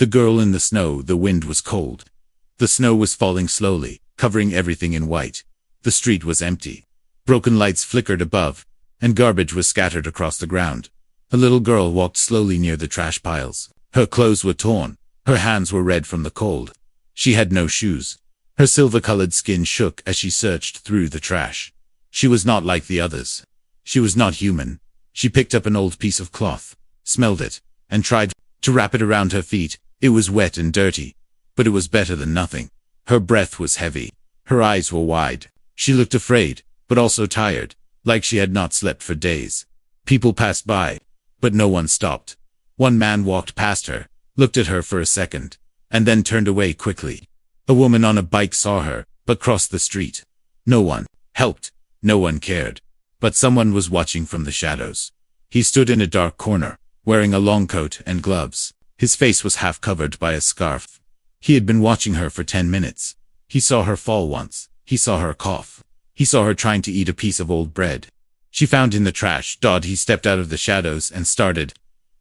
The girl in the snow. The wind was cold. The snow was falling slowly, covering everything in white. The street was empty. Broken lights flickered above, and garbage was scattered across the ground. A little girl walked slowly near the trash piles. Her clothes were torn. Her hands were red from the cold. She had no shoes. Her silver-colored skin shook as she searched through the trash. She was not like the others. She was not human. She picked up an old piece of cloth, smelled it, and tried to wrap it around her feet. It was wet and dirty, but it was better than nothing. Her breath was heavy. Her eyes were wide. She looked afraid, but also tired, like she had not slept for days. People passed by, but no one stopped. One man walked past her, looked at her for a second, and then turned away quickly. A woman on a bike saw her, but crossed the street. No one helped. No one cared. But someone was watching from the shadows. He stood in a dark corner, wearing a long coat and gloves. His face was half covered by a scarf. He had been watching her for 10 minutes. He saw her fall once. He saw her cough. He saw her trying to eat a piece of old bread. She found in the trash. He stepped out of the shadows and started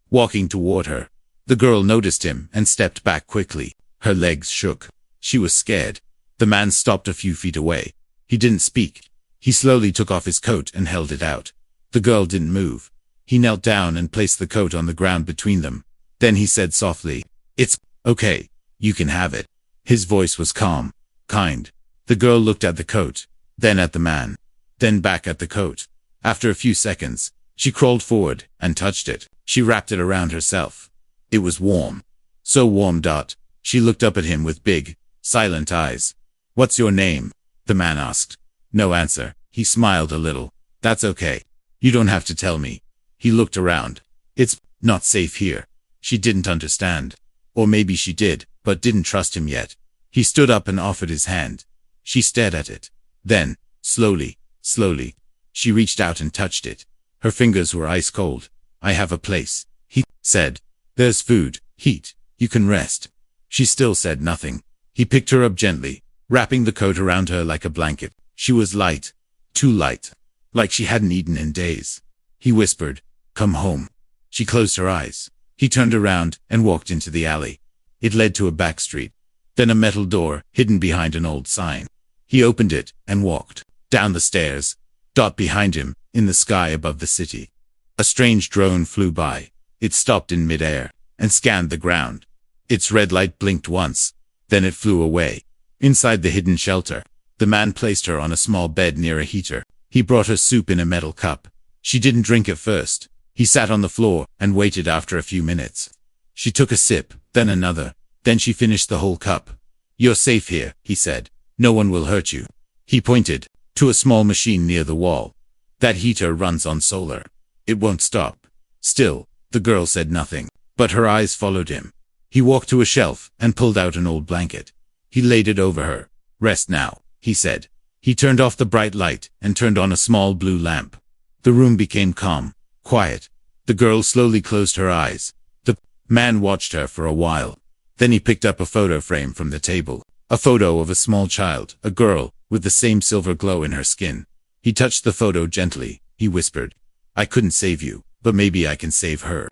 walking toward her. The girl noticed him and stepped back quickly. Her legs shook. She was scared. The man stopped a few feet away. He didn't speak. He slowly took off his coat and held it out. The girl didn't move. He knelt down and placed the coat on the ground between them. Then he said softly, "It's okay. You can have it." His voice was calm, kind. The girl looked at the coat, then at the man, then back at the coat. After a few seconds, she crawled forward and touched it. She wrapped it around herself. It was warm. So warm. She looked up at him with big, silent eyes. "What's your name?" the man asked. No answer. He smiled a little. "That's okay. You don't have to tell me." He looked around. "It's not safe here." She didn't understand. Or maybe she did, but didn't trust him yet. He stood up and offered his hand. She stared at it. Then, slowly, she reached out and touched it. Her fingers were ice cold. "I have a place," he said. "There's food, heat. You can rest." She still said nothing. He picked her up gently, wrapping the coat around her like a blanket. She was light. Too light. Like she hadn't eaten in days. He whispered, "Come home." She closed her eyes. He turned around and walked into the alley. It led to a back street. Then a metal door, hidden behind an old sign. He opened it and walked down the stairs. Behind him, in the sky above the city, a strange drone flew by. It stopped in midair and scanned the ground. Its red light blinked once, then it flew away. Inside the hidden shelter, the man placed her on a small bed near a heater. He brought her soup in a metal cup. She didn't drink at first. He sat on the floor and waited. After a few minutes, she took a sip, then another. Then she finished the whole cup. "You're safe here," he said. "No one will hurt you." He pointed to a small machine near the wall. "That heater runs on solar. It won't stop." Still, the girl said nothing, but her eyes followed him. He walked to a shelf and pulled out an old blanket. He laid it over her. "Rest now," he said. He turned off the bright light and turned on a small blue lamp. The room became calm, quiet. The girl slowly closed her eyes. The man watched her for a while. Then he picked up a photo frame from the table. A photo of a small child, a girl, with the same silver glow in her skin. He touched the photo gently. He whispered, "I couldn't save you, but maybe I can save her."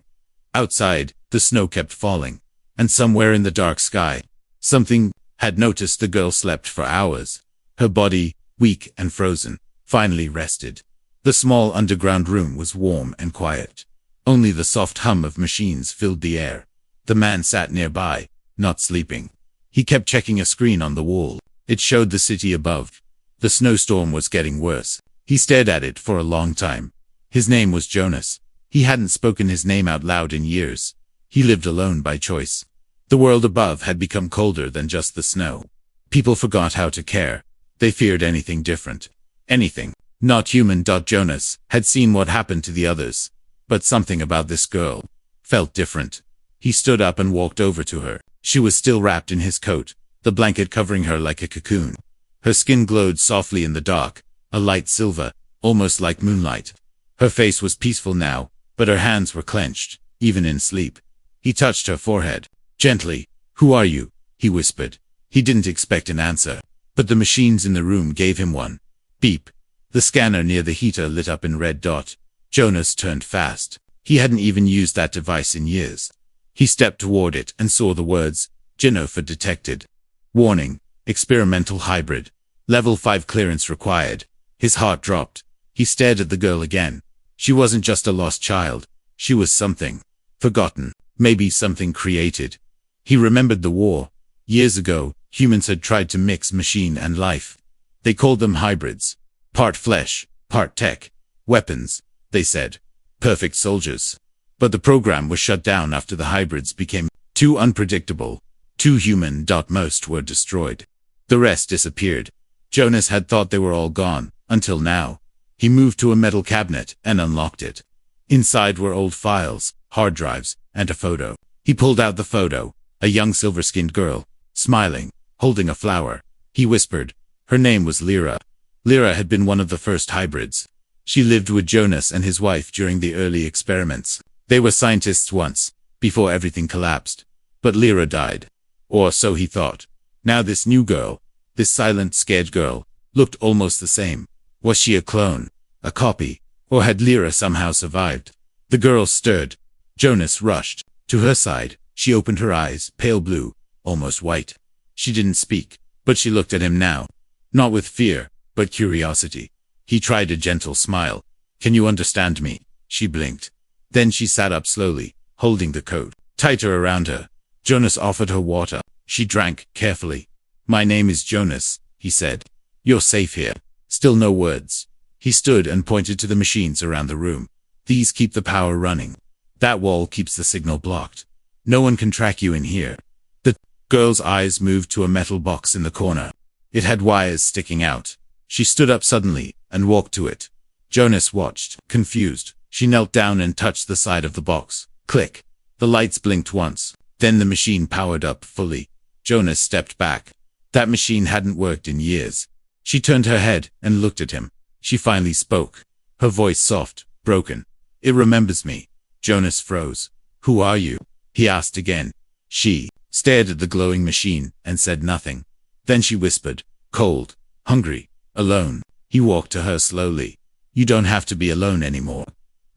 Outside, the snow kept falling. And somewhere in the dark sky, something had noticed. The girl slept for hours. Her body, weak and frozen, finally rested. The small underground room was warm and quiet. Only the soft hum of machines filled the air. The man sat nearby, not sleeping. He kept checking a screen on the wall. It showed the city above. The snowstorm was getting worse. He stared at it for a long time. His name was Jonas. He hadn't spoken his name out loud in years. He lived alone by choice. The world above had become colder than just the snow. People forgot how to care. They feared anything different. Anything not human. Jonas had seen what happened to the others. But something about this girl felt different. He stood up and walked over to her. She was still wrapped in his coat, the blanket covering her like a cocoon. Her skin glowed softly in the dark, a light silver, almost like moonlight. Her face was peaceful now, but her hands were clenched, even in sleep. He touched her forehead. Gently. "Who are you?" he whispered. He didn't expect an answer, but the machines in the room gave him one. Beep. The scanner near the heater lit up in red dot. Jonas turned fast. He hadn't even used that device in years. He stepped toward it and saw the words, Jennifer detected. Warning, experimental hybrid. Level 5 clearance required. His heart dropped. He stared at the girl again. She wasn't just a lost child. She was something. Forgotten. Maybe something created. He remembered the war. Years ago, humans had tried to mix machine and life. They called them hybrids. Part flesh, part tech. Weapons, they said. Perfect soldiers. But the program was shut down after the hybrids became too unpredictable, too human. Most were destroyed. The rest disappeared. Jonas had thought they were all gone, until now. He moved to a metal cabinet and unlocked it. Inside were old files, hard drives, and a photo. He pulled out the photo, a young silver-skinned girl, smiling, holding a flower. He whispered. Her name was Lyra. Lyra had been one of the first hybrids. She lived with Jonas and his wife during the early experiments. They were scientists once, before everything collapsed. But Lyra died. Or so he thought. Now this new girl, this silent, scared girl, looked almost the same. Was she a clone? A copy? Or had Lyra somehow survived? The girl stirred. Jonas rushed. To her side, she opened her eyes, pale blue, almost white. She didn't speak, but she looked at him now. Not with fear, but curiosity. He tried a gentle smile. Can you understand me? She blinked. Then she sat up slowly, holding the coat tighter around her. Jonas offered her water. She drank, carefully. My name is Jonas, he said. You're safe here. Still no words. He stood and pointed to the machines around the room. These keep the power running. That wall keeps the signal blocked. No one can track you in here. The girl's eyes moved to a metal box in the corner. It had wires sticking out. She stood up suddenly and walked to it. Jonas watched, confused. She knelt down and touched the side of the box. Click. The lights blinked once. Then the machine powered up fully. Jonas stepped back. That machine hadn't worked in years. She turned her head and looked at him. She finally spoke. Her voice soft, broken. It remembers me. Jonas froze. Who are you? He asked again. She stared at the glowing machine and said nothing. Then she whispered. Cold. Hungry. Alone. He walked to her slowly. You don't have to be alone anymore.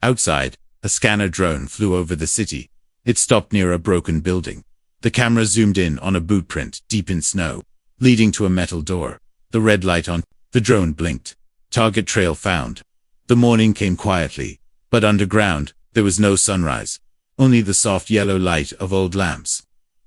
Outside, a scanner drone flew over the city. It stopped near a broken building. The camera zoomed in on a boot print deep in snow, leading to a metal door. The red light on the drone blinked. Target trail found. The morning came quietly, but underground, there was no sunrise. Only the soft yellow light of old lamps.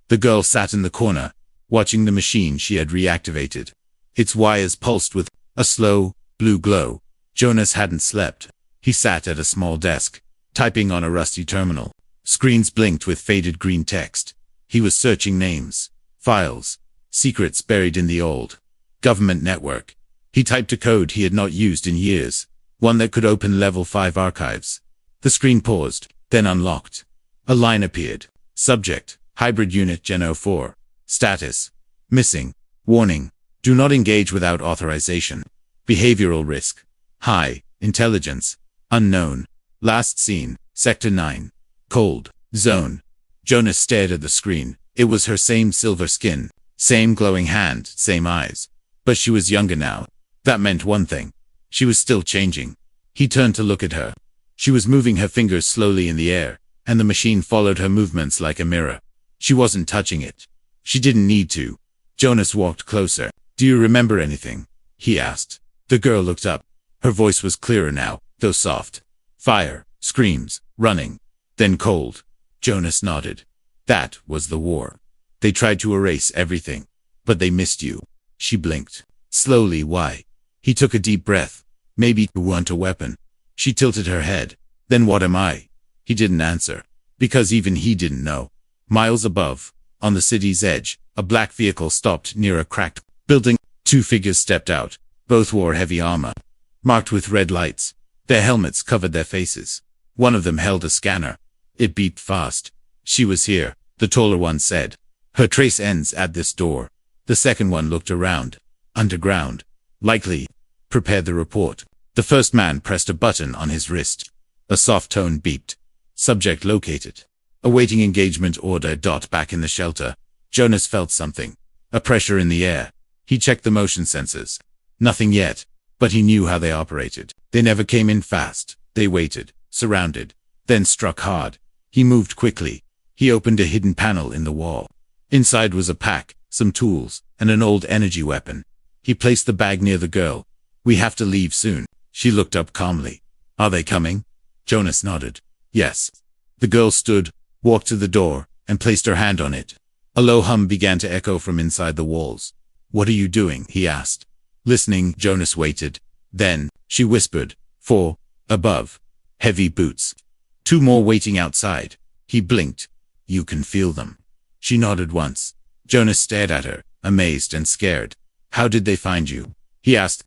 The girl sat in the corner, watching the machine she had reactivated. Its wires pulsed with a slow, blue glow. Jonas hadn't slept. He sat at a small desk, typing on a rusty terminal. Screens blinked with faded green text. He was searching names, files, secrets buried in the old government network. He typed a code he had not used in years, one that could open level 5 archives. The screen paused, then unlocked. A line appeared. Subject, Hybrid Unit Gen 04. Status, missing. Warning, do not engage without authorization. Behavioral risk, high. Intelligence, unknown. Last seen, Sector 9. Cold zone. Jonas stared at the screen. It was her same silver skin, same glowing hand, same eyes. But she was younger now. That meant one thing. She was still changing. He turned to look at her. She was moving her fingers slowly in the air, and the machine followed her movements like a mirror. She wasn't touching it. She didn't need to. Jonas walked closer. Do you remember anything? He asked. The girl looked up. Her voice was clearer now, though soft. Fire, screams, running. Then cold. Jonas nodded. That was the war. They tried to erase everything. But they missed you. She blinked. Slowly, why? He took a deep breath. Maybe you weren't a weapon. She tilted her head. Then what am I? He didn't answer. Because even he didn't know. Miles above, on the city's edge, a black vehicle stopped near a cracked building. Two figures stepped out. Both wore heavy armor, marked with red lights. Their helmets covered their faces. One of them held a scanner. It beeped fast. She was here, the taller one said. Her trace ends at this door. The second one looked around. Underground. Likely. Prepared the report. The first man pressed a button on his wrist. A soft tone beeped. Subject located. Awaiting engagement order. Back in the shelter. Jonas felt something. A pressure in the air. He checked the motion sensors. Nothing yet. But he knew how they operated. They never came in fast. They waited, surrounded, then struck hard. He moved quickly. He opened a hidden panel in the wall. Inside was a pack, some tools, and an old energy weapon. He placed the bag near the girl. We have to leave soon. She looked up calmly. Are they coming? Jonas nodded. Yes. The girl stood, walked to the door, and placed her hand on it. A low hum began to echo from inside the walls. What are you doing? He asked. Listening. Jonas waited. Then, she whispered, 4, above. Heavy boots. 2 more waiting outside. He blinked. You can feel them. She nodded once. Jonas stared at her, amazed and scared. How did they find you? He asked.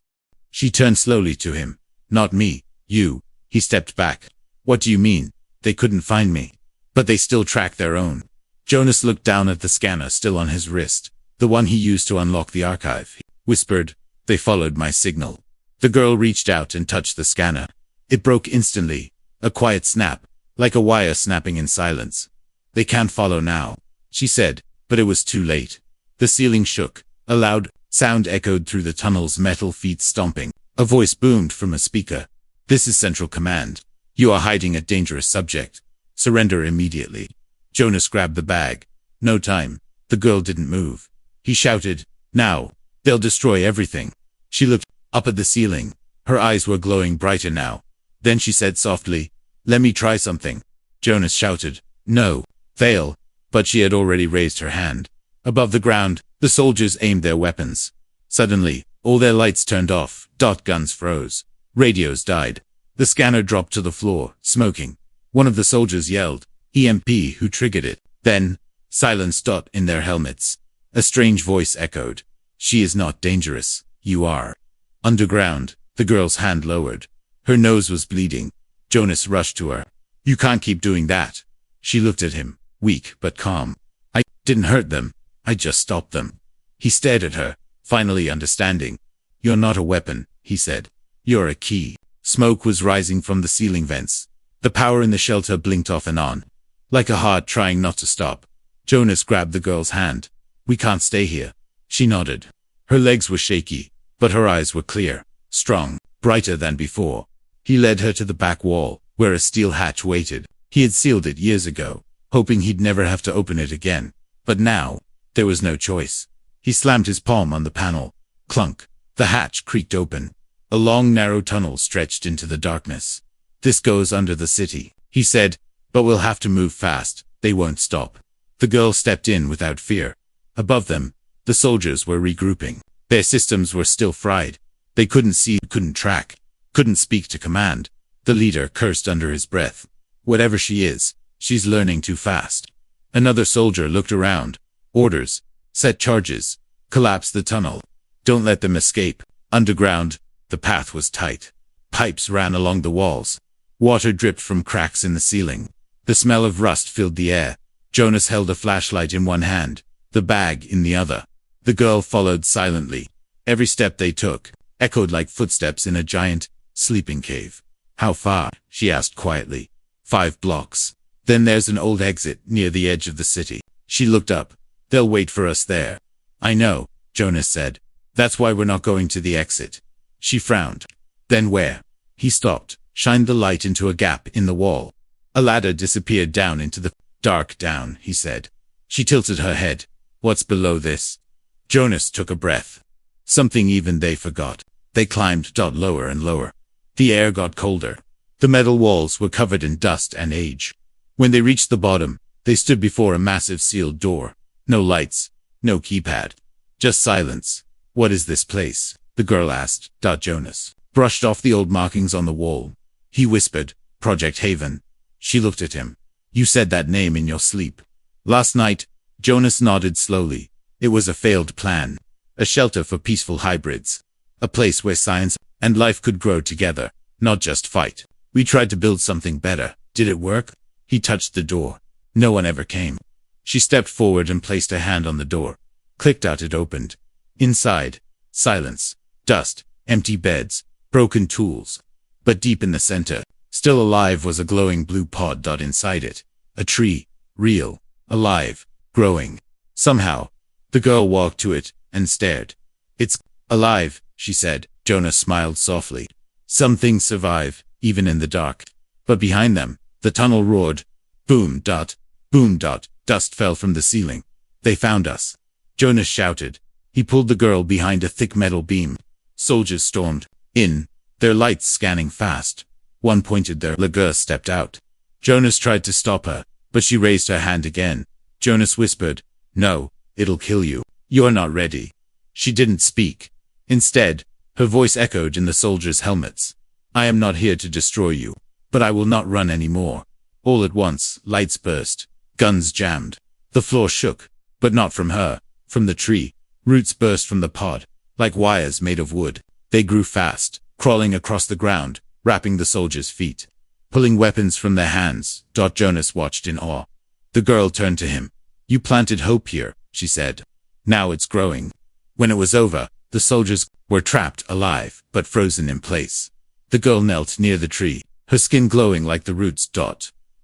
She turned slowly to him. Not me, you. He stepped back. What do you mean? They couldn't find me. But they still track their own. Jonas looked down at the scanner still on his wrist, the one he used to unlock the archive. He whispered, they followed my signal. The girl reached out and touched the scanner. It broke instantly, a quiet snap, like a wire snapping in silence. They can't follow now, she said, but it was too late. The ceiling shook. A loud sound echoed through the tunnel's metal feet stomping. A voice boomed from a speaker. This is Central Command. You are hiding a dangerous subject. Surrender immediately. Jonas grabbed the bag. No time. The girl didn't move. He shouted, now. They'll destroy everything. She looked up at the ceiling. Her eyes were glowing brighter now. Then she said softly, let me try something. Jonas shouted, no. Fail. But she had already raised her hand. Above the ground, the soldiers aimed their weapons. Suddenly, all their lights turned off. Guns froze. Radios died. The scanner dropped to the floor, smoking. One of the soldiers yelled, EMP, who triggered it? Then, silence. In their helmets. A strange voice echoed. She is not dangerous. You are. Underground, the girl's hand lowered. Her nose was bleeding. Jonas rushed to her. You can't keep doing that. She looked at him, weak but calm. I didn't hurt them. I just stopped them. He stared at her, finally understanding. You're not a weapon, he said. You're a key. Smoke was rising from the ceiling vents. The power in the shelter blinked off and on, like a heart trying not to stop. Jonas grabbed the girl's hand. We can't stay here. She nodded. Her legs were shaky, but her eyes were clear, strong, brighter than before. He led her to the back wall, where a steel hatch waited. He had sealed it years ago, hoping he'd never have to open it again. But now, there was no choice. He slammed his palm on the panel. Clunk. The hatch creaked open. A long, narrow tunnel stretched into the darkness. This goes under the city, he said, but we'll have to move fast. They won't stop. The girl stepped in without fear. Above them, the soldiers were regrouping. Their systems were still fried. They couldn't see, couldn't track, couldn't speak to command. The leader cursed under his breath. Whatever she is, she's learning too fast. Another soldier looked around. Orders. Set charges. Collapse the tunnel. Don't let them escape. Underground, the path was tight. Pipes ran along the walls. Water dripped from cracks in the ceiling. The smell of rust filled the air. Jonas held a flashlight in one hand, the bag in the other. The girl followed silently. Every step they took echoed like footsteps in a giant, sleeping cave. How far? She asked quietly. 5 blocks. Then there's an old exit near the edge of the city. She looked up. They'll wait for us there. I know, Jonas said. That's why we're not going to the exit. She frowned. Then where? He stopped, shined the light into a gap in the wall. A ladder disappeared down into the dark. Down, he said. She tilted her head. What's below this? Jonas took a breath. Something even they forgot. They climbed lower and lower. The air got colder. The metal walls were covered in dust and age. When they reached the bottom, they stood before a massive sealed door. No lights, no keypad. Just silence. What is this place? The girl asked. Jonas brushed off the old markings on the wall. He whispered, Project Haven. She looked at him. You said that name in your sleep. Last night, Jonas nodded slowly. It was a failed plan. A shelter for peaceful hybrids. A place where science and life could grow together, not just fight. We tried to build something better. Did it work? He touched the door. No one ever came. She stepped forward and placed a hand on the door. Clicked out, it opened. Inside, silence, dust, empty beds, broken tools. But deep in the center, still alive, was a glowing blue pod. Inside it, a tree, real, alive, growing. Somehow, the girl walked to it and stared. It's alive, she said. Jonas smiled softly. Some things survive, even in the dark. But behind them, the tunnel roared. Boom. Boom. Dust fell from the ceiling. They found us. Jonas shouted. He pulled the girl behind a thick metal beam. Soldiers stormed in, their lights scanning fast. One pointed their lager stepped out. Jonas tried to stop her, but she raised her hand again. Jonas whispered, "No, it'll kill you. You're not ready." She didn't speak. Instead, her voice echoed in the soldiers' helmets. "I am not here to destroy you, but I will not run anymore." All at once, lights burst. Guns jammed. The floor shook, but not from her, from the tree. Roots burst from the pod, like wires made of wood. They grew fast, crawling across the ground, wrapping the soldiers' feet, pulling weapons from their hands. Jonas watched in awe. The girl turned to him. "You planted hope here," she said. "Now it's growing." When it was over, the soldiers were trapped alive, but frozen in place. The girl knelt near the tree, her skin glowing like the roots.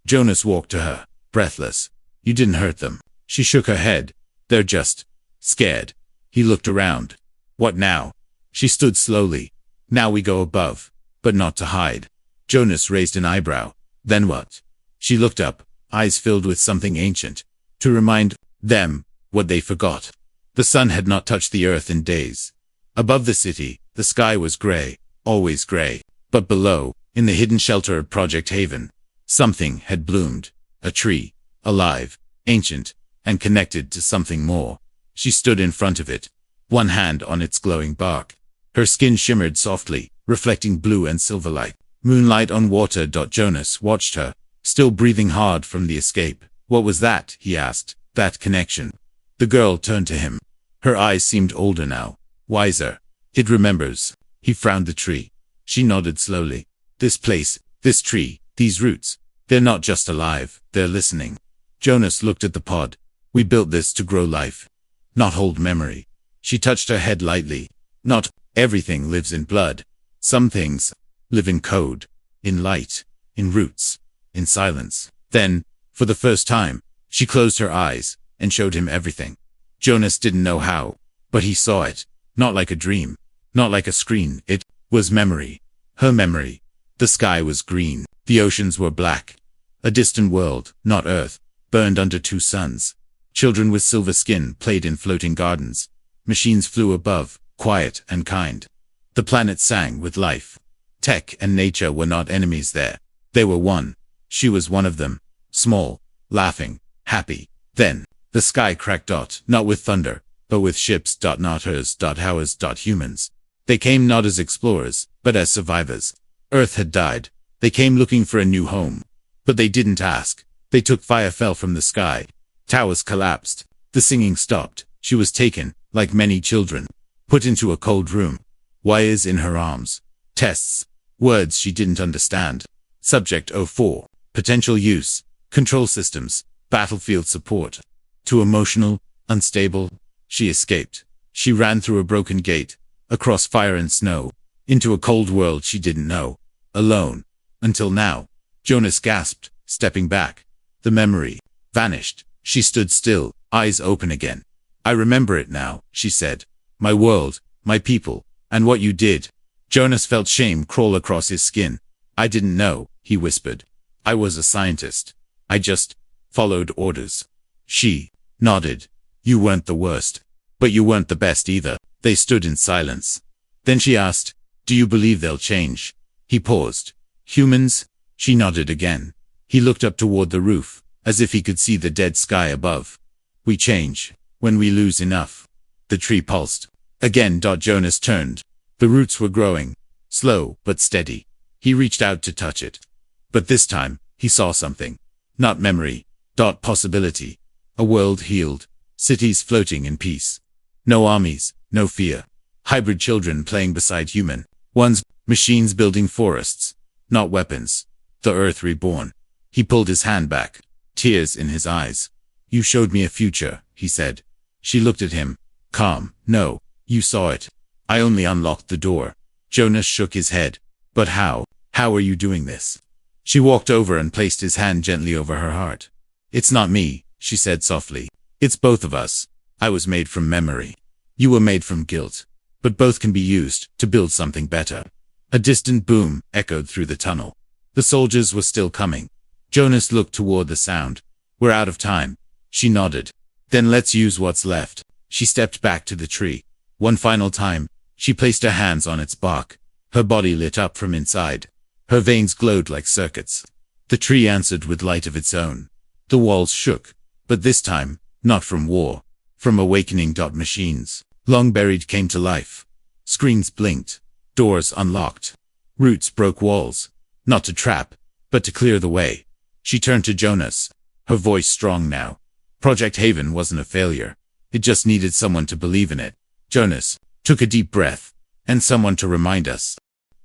Jonas walked to her, breathless. "You didn't hurt them." She shook her head. "They're just scared." He looked around. "What now?" She stood slowly. "Now we go above, but not to hide." Jonas raised an eyebrow. "Then what?" She looked up, eyes filled with something ancient, to remind them what they forgot. The sun had not touched the earth in days. Above the city, the sky was gray, always gray. But below, in the hidden shelter of Project Haven, something had bloomed. A tree, alive, ancient, and connected to something more. She stood in front of it, one hand on its glowing bark. Her skin shimmered softly, reflecting blue and silver light. Moonlight on water. Jonas watched her, still breathing hard from the escape. "What was that?" he asked. "That connection." The girl turned to him. Her eyes seemed older now, wiser. "It remembers." He frowned. "The tree." She nodded slowly. "This place, this tree, these roots, they're not just alive, they're listening." Jonas looked at the pod. "We built this to grow life, not hold memory." She touched her head lightly. "Not everything lives in blood. Some things live in code, in light, in roots, in silence." Then, for the first time, she closed her eyes and showed him everything. Jonas didn't know how, but he saw it, not like a dream, not like a screen. It was memory. Her memory. The sky was green. The oceans were black. A distant world, not Earth, burned under two suns. Children with silver skin played in floating gardens. Machines flew above, quiet and kind. The planet sang with life. Tech and nature were not enemies there. They were one. She was one of them. Small, laughing, happy. Then, the sky cracked. Not with thunder, but with ships. Not hers. Ours. Humans. They came not as explorers, but as survivors. Earth had died. They came looking for a new home. But they didn't ask. They took. Fire fell from the sky. Towers collapsed. The singing stopped. She was taken, like many children, put into a cold room. Wires in her arms. Tests. Words she didn't understand. Subject 04. Potential use. Control systems. Battlefield support. Too emotional, unstable. She escaped. She ran through a broken gate, across fire and snow, into a cold world she didn't know. Alone. Until now. Jonas gasped, stepping back. The memory vanished. She stood still, eyes open again. "I remember it now," she said. "My world, my people, and what you did." Jonas felt shame crawl across his skin. "I didn't know," he whispered. "I was a scientist. I just followed orders." She nodded. "You weren't the worst. But you weren't the best either." They stood in silence. Then she asked, "Do you believe they'll change?" He paused. "Humans?" She nodded again. He looked up toward the roof, as if he could see the dead sky above. "We change when we lose enough." The tree pulsed. Again. Jonas turned. The roots were growing, slow but steady. He reached out to touch it. But this time, he saw something. Not memory. Possibility. A world healed. Cities floating in peace. No armies, no fear. Hybrid children playing beside human ones. Machines building forests. Not weapons. The earth reborn. He pulled his hand back, tears in his eyes. "You showed me a future," he said. She looked at him, calm. "No, you saw it. I only unlocked the door." Jonas shook his head. "But how? How are you doing this?" She walked over and placed his hand gently over her heart. "It's not me," she said softly. "It's both of us. I was made from memory. You were made from guilt. But both can be used to build something better." A distant boom echoed through the tunnel. The soldiers were still coming. Jonas looked toward the sound. We're out of time. She nodded. Then let's use what's left. She stepped back to the tree. One final time, she placed her hands on its bark. Her body lit up from inside. Her veins glowed like circuits. The tree answered with light of its own. The walls shook, but this time, not from war, from awakening. Machines, long buried, came to life. Screens blinked. Doors unlocked. Roots broke walls, not to trap, but to clear the way. She turned to Jonas, her voice strong now. Project Haven wasn't a failure. It just needed someone to believe in it. Jonas took a deep breath, and someone to remind us.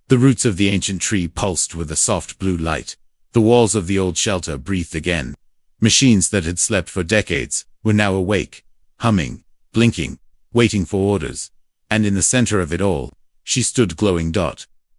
The roots of the ancient tree pulsed with a soft blue light. The walls of the old shelter breathed again. Machines that had slept for decades were now awake, humming, blinking, waiting for orders. And in the center of it all, she stood glowing.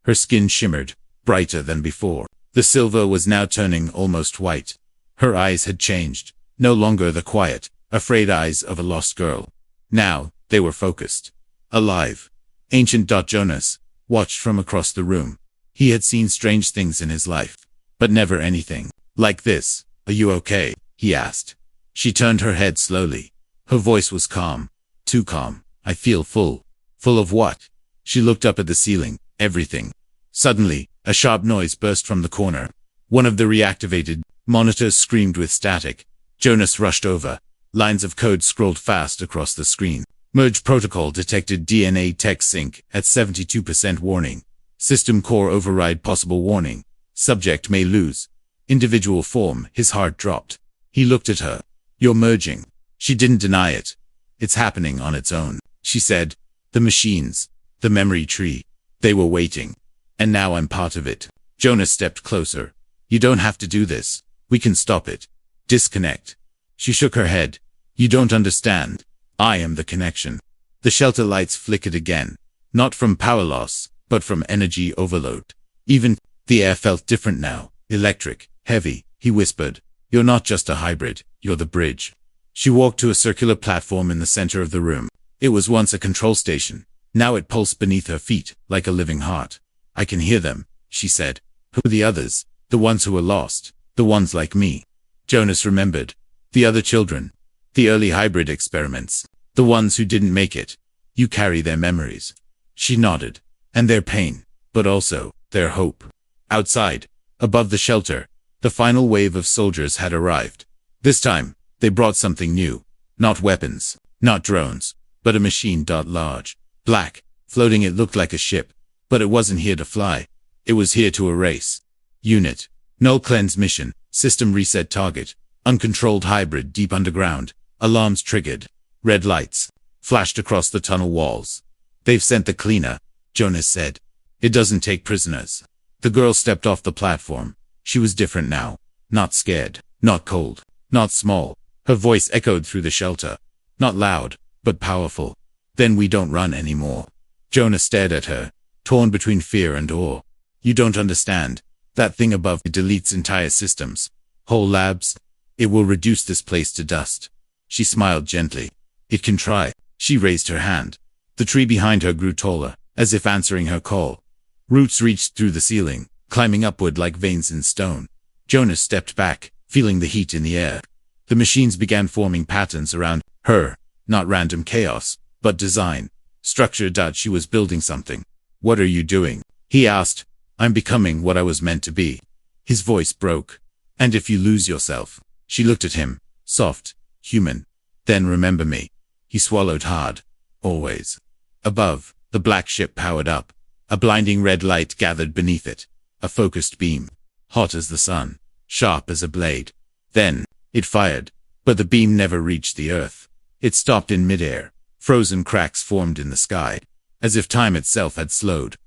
Her skin shimmered, brighter than before. The silver was now turning almost white. Her eyes had changed, no longer the quiet, afraid eyes of a lost girl. Now, they were focused. Alive. Ancient. Jonas watched from across the room. He had seen strange things in his life, but never anything like this. Are you okay? He asked. She turned her head slowly. Her voice was calm. Too calm. I feel full. Full of what? She looked up at the ceiling. Everything. Suddenly, a sharp noise burst from the corner. One of the reactivated monitors screamed with static. Jonas rushed over. Lines of code scrolled fast across the screen. Merge protocol detected DNA tech sync at 72% warning. System core override possible warning. Subject may lose individual form. His heart dropped. He looked at her. You're merging. She didn't deny it. It's happening on its own, she said. The machines, the memory tree, they were waiting. And now I'm part of it. Jonas stepped closer. You don't have to do this. We can stop it. Disconnect. She shook her head. You don't understand. I am the connection. The shelter lights flickered again. Not from power loss, but from energy overload. Even the air felt different now. Electric, heavy, he whispered. You're not just a hybrid, you're the bridge. She walked to a circular platform in the center of the room. It was once a control station. Now it pulsed beneath her feet, like a living heart. I can hear them, she said. Who are the others? The ones who were lost. The ones like me. Jonas remembered. The other children. The early hybrid experiments. The ones who didn't make it. You carry their memories. She nodded. And their pain. But also, their hope. Outside, above the shelter, the final wave of soldiers had arrived. This time, they brought something new. Not weapons. Not drones. But a machine. Large. Black. Floating, it looked like a ship. But it wasn't here to fly. It was here to erase. Unit. Null cleanse mission. System reset target. Uncontrolled hybrid deep underground. Alarms triggered. Red lights flashed across the tunnel walls. They've sent the cleaner, Jonas said. It doesn't take prisoners. The girl stepped off the platform. She was different now. Not scared. Not cold. Not small. Her voice echoed through the shelter. Not loud, but powerful. Then we don't run anymore. Jonas stared at her, torn between fear and awe. You don't understand. That thing above it deletes entire systems. Whole labs. It will reduce this place to dust. She smiled gently. It can try. She raised her hand. The tree behind her grew taller, as if answering her call. Roots reached through the ceiling, climbing upward like veins in stone. Jonas stepped back, feeling the heat in the air. The machines began forming patterns around her, not random chaos, but design. Structure. She was building something. What are you doing? He asked. I'm becoming what I was meant to be. His voice broke. And if you lose yourself? She looked at him, soft, human. Then remember me. He swallowed hard. Always. Above, the black ship powered up. A blinding red light gathered beneath it. A focused beam. Hot as the sun. Sharp as a blade. Then, it fired. But the beam never reached the earth. It stopped in midair. Frozen cracks formed in the sky. As if time itself had slowed.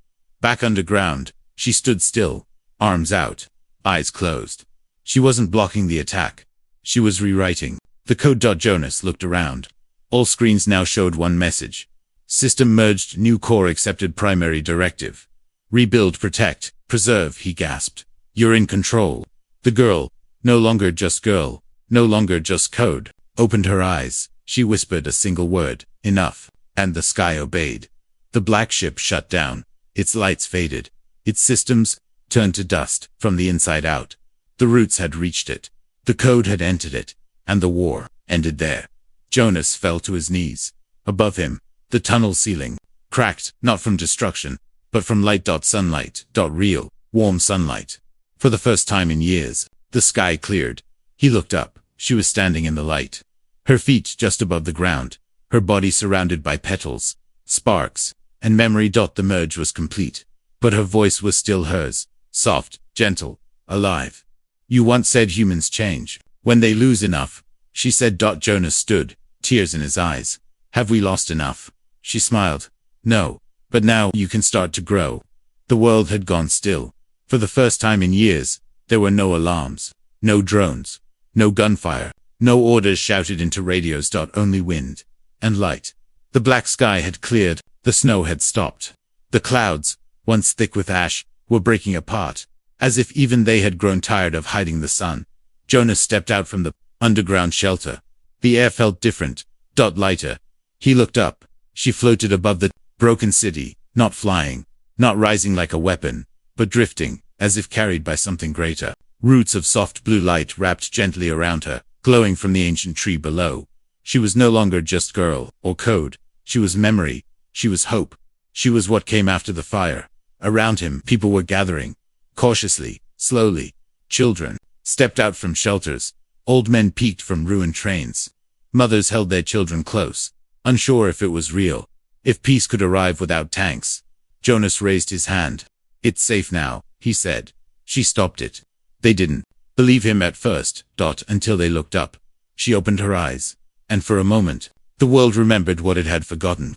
Back underground, she stood still. Arms out. Eyes closed. She wasn't blocking the attack. She was rewriting the code. Jonas looked around. All screens now showed one message. System merged, new core accepted, primary directive. Rebuild, protect, preserve, he gasped. You're in control. The girl, no longer just girl, no longer just code, opened her eyes. She whispered a single word, enough, and the sky obeyed. The black ship shut down. Its lights faded. Its systems turned to dust from the inside out. The roots had reached it. The code had entered it. and the war ended there. Jonas fell to his knees. Above him, the tunnel ceiling cracked, not from destruction, but from light. Sunlight. Real, warm sunlight. For the first time in years, the sky cleared. He looked up. She was standing in the light. Her feet just above the ground, her body surrounded by petals, sparks, and memory. The merge was complete. But her voice was still hers, soft, gentle, alive. You once said humans change when they lose enough, she said. Jonas stood, tears in his eyes. Have we lost enough? She smiled. No, but now you can start to grow. The world had gone still. For the first time in years, there were no alarms, no drones, no gunfire, no orders shouted into radios. Only wind and light. The black sky had cleared, the snow had stopped. The clouds, once thick with ash, were breaking apart, as if even they had grown tired of hiding the sun. Jonas stepped out from the underground shelter. The air felt different, lighter. He looked up. She floated above the broken city, not flying, not rising like a weapon, but drifting, as if carried by something greater. Roots of soft blue light wrapped gently around her, glowing from the ancient tree below. She was no longer just girl or code. She was memory. She was hope. She was what came after the fire. Around him, people were gathering. Cautiously, slowly. Children stepped out from shelters. Old men peeked from ruined trains. Mothers held their children close, unsure if it was real, if peace could arrive without tanks. Jonas raised his hand. It's safe now, he said. She stopped it. They didn't believe him at first, until they looked up. She opened her eyes. And for a moment, the world remembered what it had forgotten.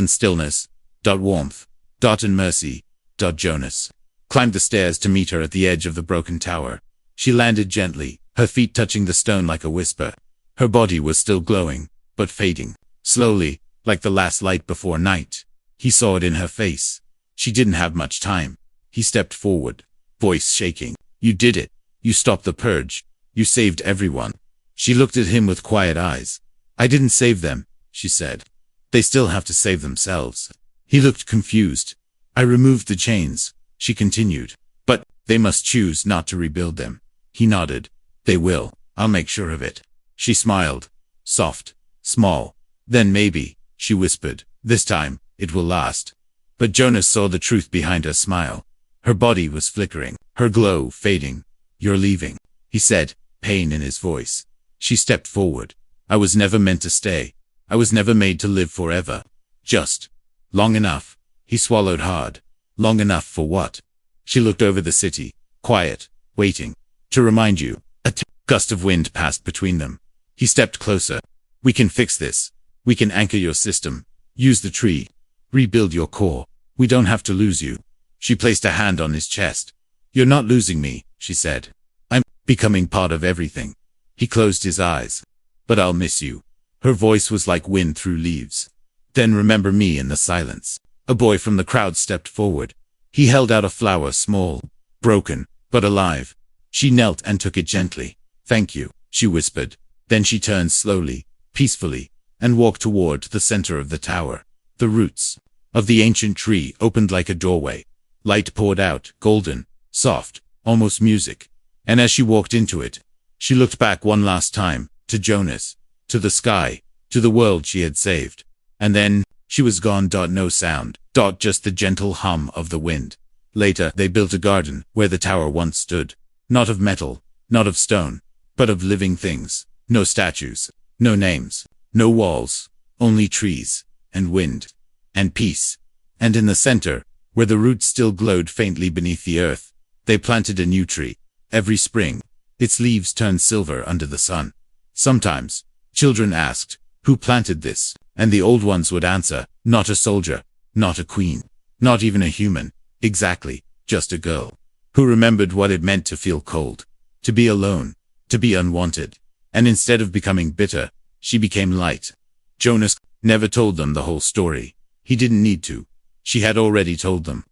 Stillness, warmth, and mercy. Jonas climbed the stairs to meet her at the edge of the broken tower. She landed gently, her feet touching the stone like a whisper. Her body was still glowing, but fading, slowly, like the last light before night. He saw it in her face. She didn't have much time. He stepped forward, voice shaking. You did it. You stopped the purge. You saved everyone. She looked at him with quiet eyes. I didn't save them, she said. They still have to save themselves. He looked confused. I removed the chains, she continued. But they must choose not to rebuild them. He nodded. They will. I'll make sure of it. She smiled. Soft. Small. Then maybe, she whispered, this time, it will last. But Jonas saw the truth behind her smile. Her body was flickering, her glow fading. You're leaving, he said, pain in his voice. She stepped forward. I was never meant to stay. I was never made to live forever. Just long enough. He swallowed hard. Long enough for what? She looked over the city, quiet, waiting. To remind you, a gust of wind passed between them. He stepped closer. We can fix this. We can anchor your system. Use the tree. Rebuild your core. We don't have to lose you. She placed a hand on his chest. You're not losing me, she said. I'm becoming part of everything. He closed his eyes. But I'll miss you. Her voice was like wind through leaves. Then remember me in the silence. A boy from the crowd stepped forward. He held out a flower, small, broken, but alive. She knelt and took it gently. Thank you, she whispered. Then she turned slowly, peacefully, and walked toward the center of the tower. The roots of the ancient tree opened like a doorway. Light poured out, golden, soft, almost music. And as she walked into it, she looked back one last time, to Jonas, to the sky, to the world she had saved. And then, she was gone. No sound. Just the gentle hum of the wind. Later, they built a garden where the tower once stood. Not of metal, not of stone, but of living things. No statues, no names, no walls, only trees, and wind, and peace. And in the center, where the roots still glowed faintly beneath the earth, they planted a new tree. Every spring, its leaves turned silver under the sun. Sometimes, children asked, who planted this? And the old ones would answer, not a soldier, not a queen, not even a human, exactly, just a girl, who remembered what it meant to feel cold, to be alone, to be unwanted. And instead of becoming bitter, she became light. Jonas never told them the whole story. He didn't need to. She had already told them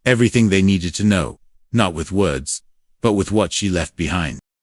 everything they needed to know, not with words, but with what she left behind.